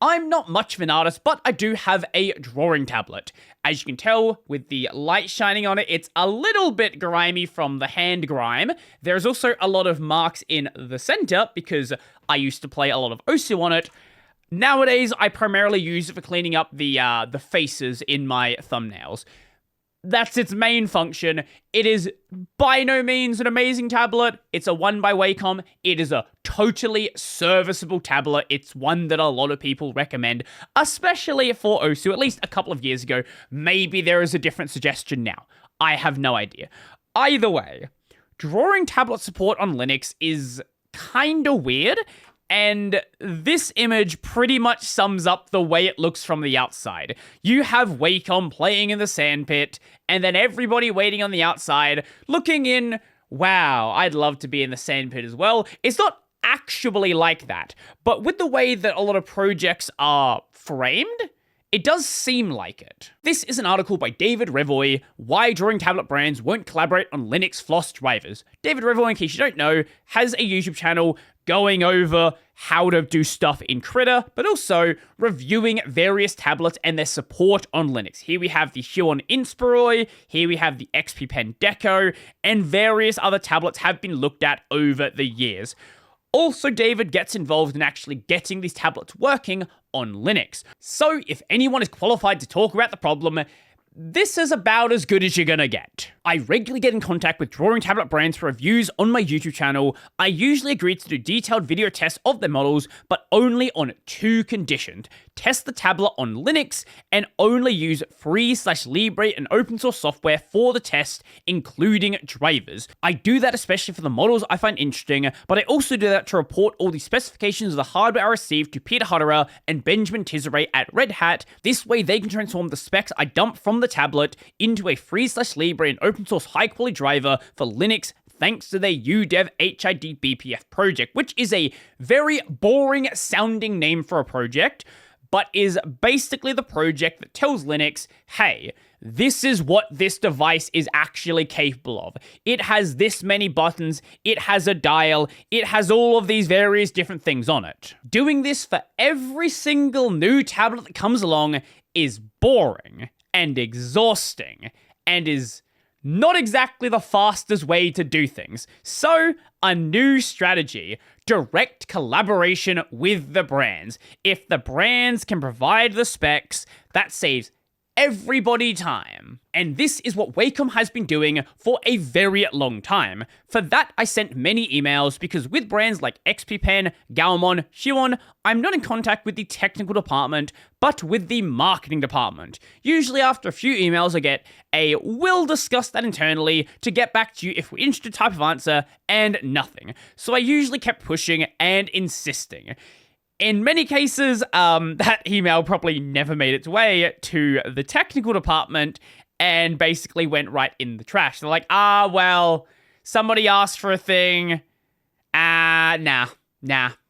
I'm not much of an artist, but I do have a drawing tablet. As you can tell, with the light shining on it, it's a little bit grimy from the hand grime. There's also a lot of marks in the center because I used to play a lot of Osu on it. Nowadays, I primarily use it for cleaning up the faces in my thumbnails. That's its main function. It is by no means an amazing tablet. It's a one by Wacom. It is a totally serviceable tablet. It's one that a lot of people recommend, especially for Osu, at least a couple of years ago. Maybe there is a different suggestion now. I have no idea. Either way, drawing tablet support on Linux is kinda weird, and this image pretty much sums up the way it looks from the outside. You have Wacom playing in the sandpit, and then everybody waiting on the outside, looking in, wow, I'd love to be in the sandpit as well. It's not actually like that, but with the way that a lot of projects are framed, it does seem like it. This is an article by David Revoy, Why Drawing Tablet Brands Won't Collaborate on Linux Floss Drivers. David Revoy, in case you don't know, has a YouTube channel going over how to do stuff in Critter, but also reviewing various tablets and their support on Linux. Here we have the Huon Inspiroi, here we have the XP Pen Deco, and various other tablets have been looked at over the years. Also, David gets involved in actually getting these tablets working on Linux. So, if anyone is qualified to talk about the problem, this is about as good as you're gonna get. I regularly get in contact with drawing tablet brands for reviews on my YouTube channel. I usually agree to do detailed video tests of their models, but only on two conditions. Test the tablet on Linux, and only use free/Libre and open source software for the test, including drivers. I do that especially for the models I find interesting, but I also do that to report all the specifications of the hardware I received to Peter Hutterer and Benjamin Tizere at Red Hat. This way they can transform the specs I dump from the tablet into a free/Libre and open source high quality driver for Linux, thanks to their UDEV HID BPF project, which is a very boring sounding name for a project, but is basically the project that tells Linux, hey, this is what this device is actually capable of. It has this many buttons, it has a dial, it has all of these various different things on it. Doing this for every single new tablet that comes along is boring and exhausting, and is not exactly the fastest way to do things. So, a new strategy: direct collaboration with the brands. If the brands can provide the specs, that saves everybody time. And this is what Wacom has been doing for a very long time. For that, I sent many emails, because with brands like XP Pen, Gaomon, Huon, I'm not in contact with the technical department, but with the marketing department. Usually after a few emails, I get a "we'll discuss that internally to get back to you if we're interested" type of answer, and nothing. So I usually kept pushing and insisting. In many cases, that email probably never made its way to the technical department and basically went right in the trash. They're like, well, somebody asked for a thing. Nah.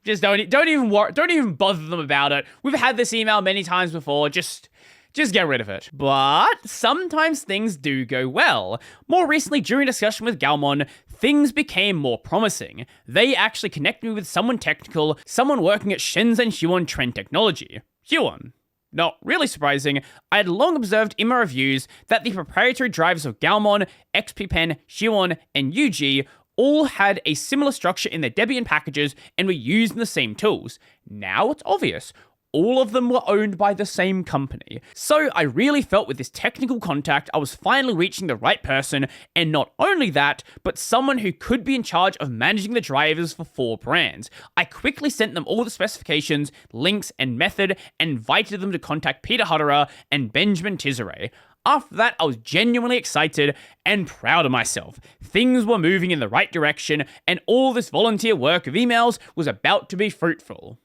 Just don't even worry, don't even bother them about it. We've had this email many times before. Just get rid of it. But sometimes things do go well. More recently, during discussion with Gaomon, things became more promising. They actually connected me with someone technical, someone working at Shenzhen Huon Trend Technology. Huon. Not really surprising, I had long observed in my reviews that the proprietary drivers of Gaomon, XP Pen, Huon, and UG all had a similar structure in their Debian packages and were using the same tools. Now it's obvious. All of them were owned by the same company. So I really felt with this technical contact, I was finally reaching the right person, and not only that, but someone who could be in charge of managing the drivers for 4 brands. I quickly sent them all the specifications, links, and method, and invited them to contact Peter Hutterer and Benjamin Tizere. After that, I was genuinely excited and proud of myself. Things were moving in the right direction, and all this volunteer work of emails was about to be fruitful.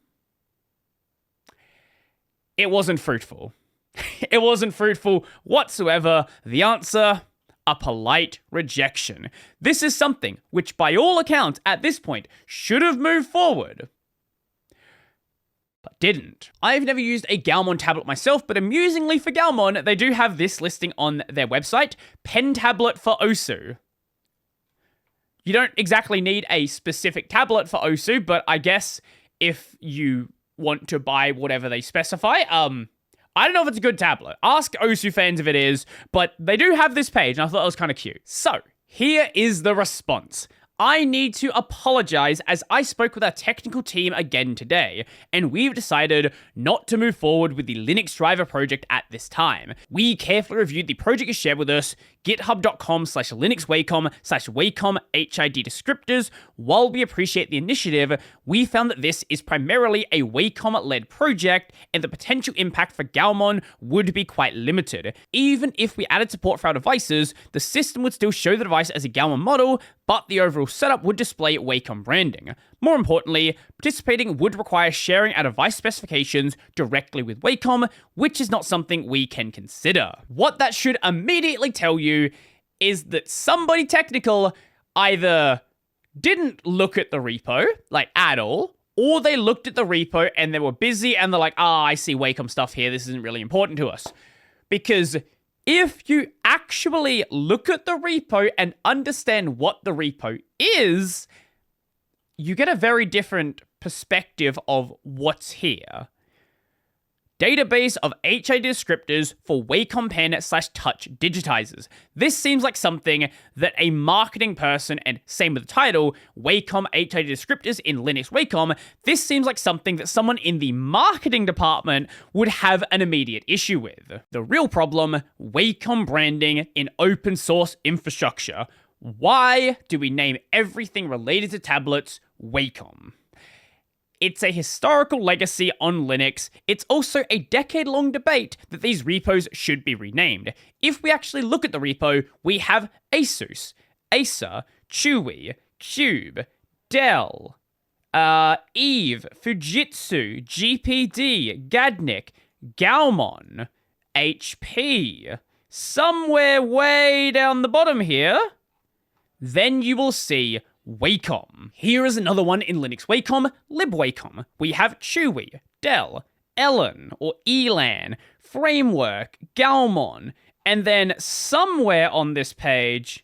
It wasn't fruitful. It wasn't fruitful whatsoever. The answer: a polite rejection. This is something which, by all accounts, at this point, should have moved forward, but didn't. I've never used a Gaomon tablet myself, but amusingly for Gaomon, they do have this listing on their website: pen tablet for Osu. You don't exactly need a specific tablet for Osu, but I guess if you want to buy whatever they specify. I don't know if it's a good tablet. Ask Osu fans if it is, but they do have this page, and I thought it was kind of cute. So, here is the response. I need to apologize as I spoke with our technical team again today, and we've decided not to move forward with the Linux driver project at this time. We carefully reviewed the project you shared with us, github.com/linuxwacom/wacom HID descriptors. While we appreciate the initiative, we found that this is primarily a Wacom-led project, and the potential impact for Gaumon would be quite limited. Even if we added support for our devices, the system would still show the device as a Gaumon model, but the overall setup would display Wacom branding. More importantly, participating would require sharing our device specifications directly with Wacom, which is not something we can consider. What that should immediately tell you is that somebody technical either didn't look at the repo, like at all, or they looked at the repo and they were busy and they're like, I see Wacom stuff here, this isn't really important to us. Because if you actually look at the repo and understand what the repo is, you get a very different perspective of what's here. Database of HID descriptors for Wacom Pen/Touch digitizers. This seems like something that a marketing person, and same with the title, Wacom HID descriptors in Linux Wacom, this seems like something that someone in the marketing department would have an immediate issue with. The real problem, Wacom branding in open source infrastructure. Why do we name everything related to tablets Wacom? It's a historical legacy on Linux. It's also a decade-long debate that these repos should be renamed. If we actually look at the repo, we have Asus, Acer, Chewy, Cube, Dell, Eve, Fujitsu, GPD, Gadnik, Gaumon, HP. Somewhere way down the bottom here, then you will see Wacom. Here is another one in Linux Wacom, LibWacom. We have Chewy, Dell, Ellen or Elan, Framework, Gaumon, and then somewhere on this page,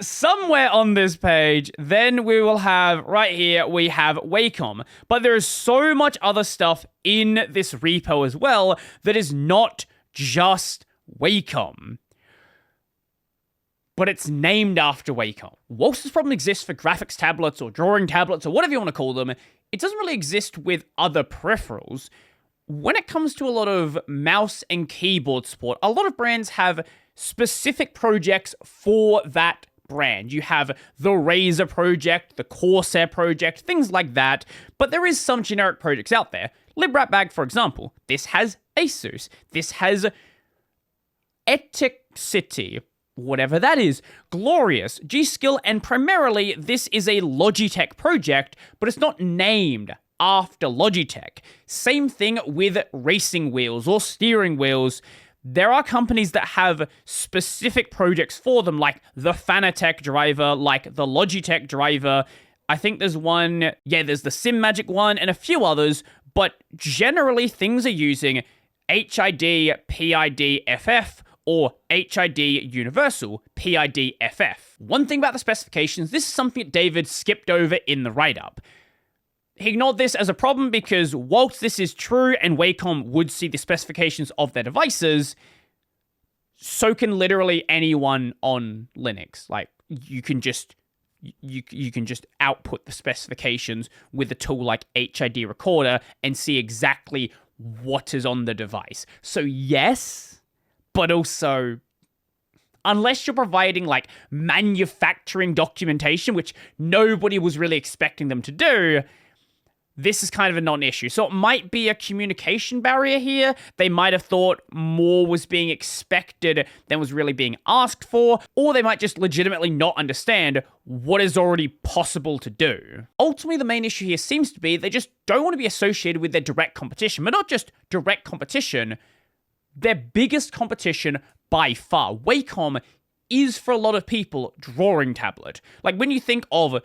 somewhere on this page, then we will have, right here, we have Wacom. But there is so much other stuff in this repo as well that is not just Wacom, but it's named after Wacom. Whilst this problem exists for graphics tablets or drawing tablets or whatever you want to call them, it doesn't really exist with other peripherals. When it comes to a lot of mouse and keyboard support, a lot of brands have specific projects for that brand. You have the Razer project, the Corsair project, things like that, but there is some generic projects out there. LibRapBag, for example, this has Asus, this has Eticity, whatever that is, Glorious, G-Skill, and primarily this is a Logitech project, but it's not named after Logitech. Same thing with racing wheels or steering wheels. There are companies that have specific projects for them, like the Fanatec driver, like the Logitech driver. I think there's one, there's the SimMagic one, and a few others, but generally things are using HID, PID, FF, or HID Universal, PID FF. One thing about the specifications, this is something that David skipped over in the write-up. He ignored this as a problem because whilst this is true and Wacom would see the specifications of their devices, so can literally anyone on Linux. Like, you can just output the specifications with a tool like HID Recorder and see exactly what is on the device. So yes, but also, unless you're providing like manufacturing documentation, which nobody was really expecting them to do, this is kind of a non-issue. So it might be a communication barrier here. They might have thought more was being expected than was really being asked for, or they might just legitimately not understand what is already possible to do. Ultimately, the main issue here seems to be they just don't want to be associated with their direct competition, but not just direct competition, their biggest competition by far. Wacom is, for a lot of people, drawing tablet. Like, when you think of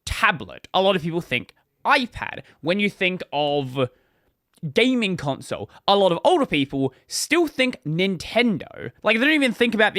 tablet, a lot of people think iPad. When you think of gaming console. A lot of older people still think Nintendo. Like, they don't even think about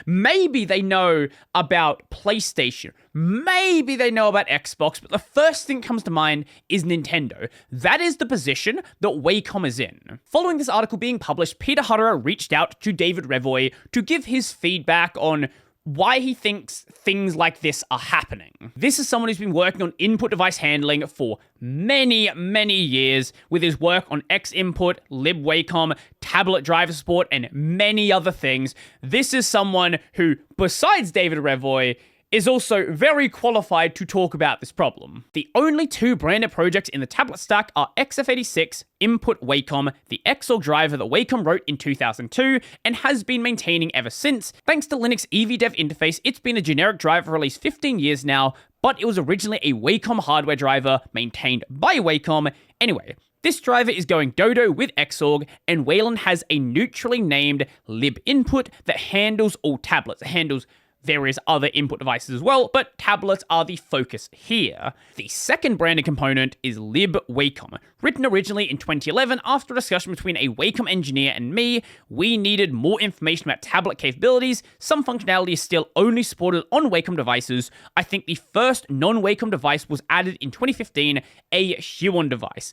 maybe they know about PlayStation. Maybe they know about Xbox, but the first thing that comes to mind is Nintendo. That is the position that Wacom is in. Following this article being published, Peter Hutterer reached out to David Revoy to give his feedback on why he thinks things like this are happening. This is someone who's been working on input device handling for many, many years with his work on X-Input, LibWacom, tablet driver support, and many other things. This is someone who, besides David Revoy, is also very qualified to talk about this problem. The only two branded projects in the tablet stack are XF86, Input Wacom, the Xorg driver that Wacom wrote in 2002 and has been maintaining ever since. Thanks to Linux EVDev interface, it's been a generic driver for at least 15 years now, but it was originally a Wacom hardware driver maintained by Wacom. Anyway, this driver is going dodo with Xorg, and Wayland has a neutrally named libinput that handles all tablets. It handles various other input devices as well, but tablets are the focus here. The second branded component is libwacom. Written originally in 2011 after a discussion between a Wacom engineer and me, we needed more information about tablet capabilities. Some functionality is still only supported on Wacom devices. I think the first non-Wacom device was added in 2015, a Huon device.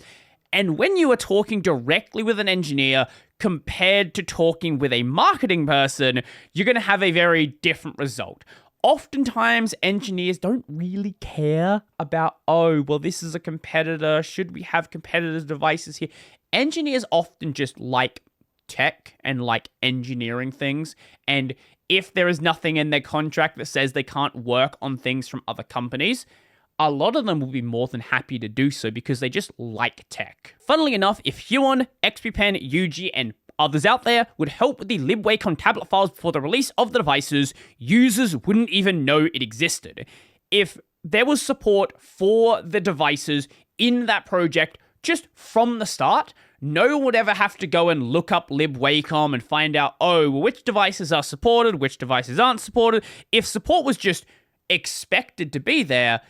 And when you are talking directly with an engineer compared to talking with a marketing person, you're going to have a very different result. Oftentimes, engineers don't really care about, oh, well, this is a competitor. Should we have competitors' devices here? Engineers often just like tech and like engineering things. And if there is nothing in their contract that says they can't work on things from other companies, a lot of them will be more than happy to do so because they just like tech. Funnily enough, if Huon, XPpen, UG, and others out there would help with the libwacom tablet files before the release of the devices, users wouldn't even know it existed. If there was support for the devices in that project just from the start, no one would ever have to go and look up libwacom and find out, oh, well, which devices are supported, which devices aren't supported. If support was just expected to be there,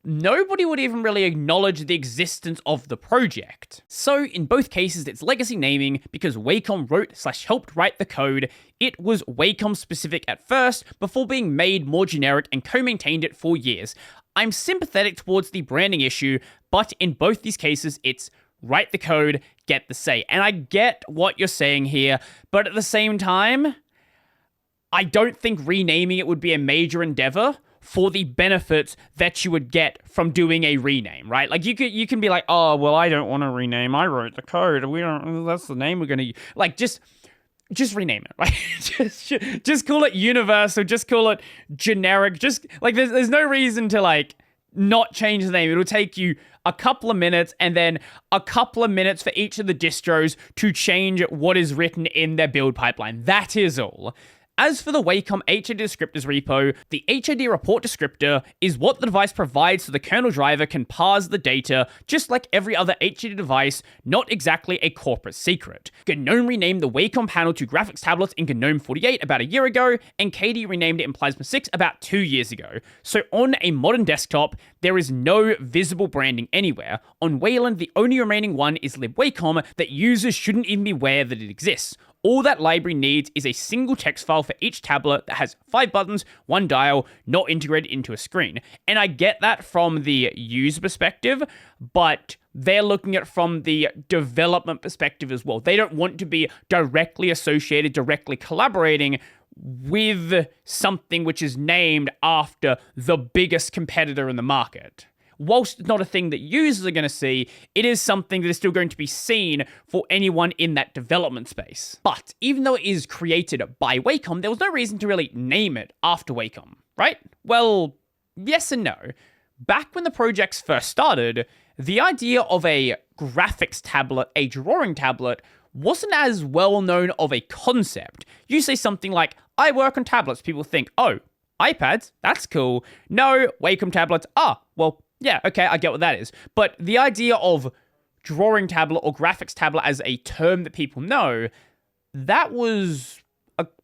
nobody would even really acknowledge the existence of the project. So in both cases, it's legacy naming because Wacom wrote/helped write the code. It was Wacom specific at first before being made more generic and co-maintained it for years. I'm sympathetic towards the branding issue, but in both these cases, it's write the code, get the say. And I get what you're saying here, but at the same time, I don't think renaming it would be a major endeavor for the benefits that you would get from doing a rename, right? Like, you can be like, oh, well, I don't want to rename. I wrote the code. That's the name we're going to use. Like, just rename it, right? just call it universal. Just call it generic. Just, like, there's no reason to, like, not change the name. It'll take you a couple of minutes and then a couple of minutes for each of the distros to change what is written in their build pipeline. That is all. As for the Wacom HID descriptors repo, the HID report descriptor is what the device provides so the kernel driver can parse the data, just like every other HID device, not exactly a corporate secret. GNOME renamed the Wacom panel to graphics tablets in GNOME 48 about a year ago, and KDE renamed it in Plasma 6 about 2 years ago. So on a modern desktop, there is no visible branding anywhere. On Wayland, the only remaining one is libwacom that users shouldn't even be aware that it exists. All that library needs is a single text file for each tablet that has 5 buttons, 1 dial, not integrated into a screen. And I get that from the user perspective, but they're looking at it from the development perspective as well. They don't want to be directly associated, directly collaborating with something which is named after the biggest competitor in the market. Whilst it's not a thing that users are going to see, it is something that is still going to be seen for anyone in that development space. But even though it is created by Wacom, there was no reason to really name it after Wacom, right? Well, yes and no. Back when the projects first started, the idea of a graphics tablet, a drawing tablet, wasn't as well known of a concept. You say something like, I work on tablets, people think, oh, iPads, that's cool. No, Wacom tablets, well, yeah, okay, I get what that is. But the idea of drawing tablet or graphics tablet as a term that people know, that was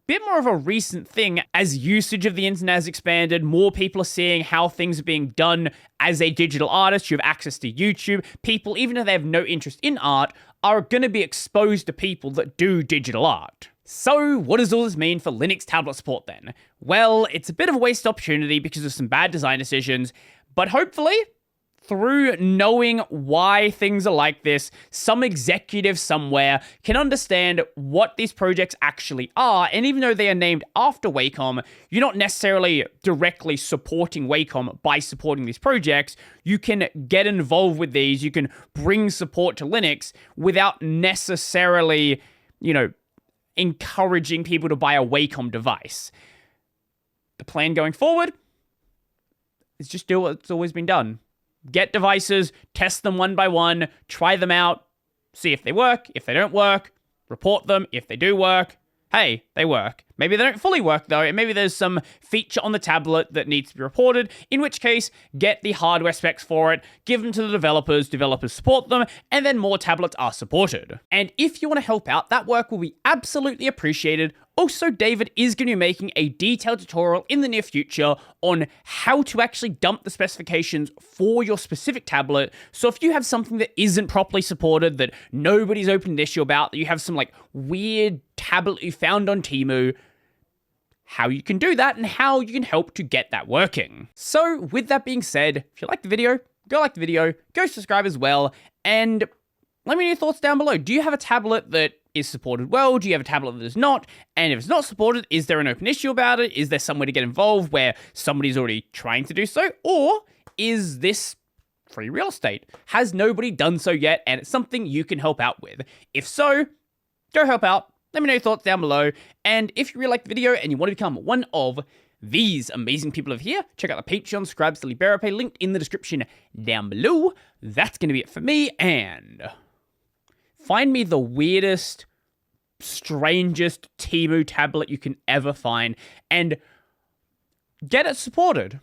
bit more of a recent thing as usage of the internet has expanded. More people are seeing how things are being done as a digital artist. You have access to YouTube. People, even if they have no interest in art, are going to be exposed to people that do digital art. So what does all this mean for Linux tablet support then? Well, it's a bit of a waste opportunity because of some bad design decisions, but hopefully, through knowing why things are like this, some executive somewhere can understand what these projects actually are, and even though they are named after Wacom, you're not necessarily directly supporting Wacom by supporting these projects. You can get involved with these, you can bring support to Linux without necessarily, encouraging people to buy a Wacom device. The plan going forward is just do what's always been done. Get devices, test them one by one, try them out, see if they work. If they don't work, report them. If they do work, hey, they work. Maybe they don't fully work though, and maybe there's some feature on the tablet that needs to be reported, in which case, get the hardware specs for it, give them to the developers support them, and then more tablets are supported. And if you want to help out, that work will be absolutely appreciated. Also, David is going to be making a detailed tutorial in the near future on how to actually dump the specifications for your specific tablet. So if you have something that isn't properly supported, that nobody's opened an issue about, that you have some weird tablet you found on Temu, how you can do that and how you can help to get that working. So with that being said, if you like the video, go subscribe as well, and let me know your thoughts down below. Do you have a tablet that is supported well? Do you have a tablet that is not? And if it's not supported, is there an open issue about it? Is there somewhere to get involved where somebody's already trying to do so? Or is this free real estate? Has nobody done so yet and it's something you can help out with? If so, go help out. Let me know your thoughts down below. And if you really like the video and you want to become one of these amazing people over here, check out the Patreon, subscribe to the Libero Pay, linked in the description down below. That's going to be it for me, and find me the weirdest, strangest Temu tablet you can ever find, and get it supported.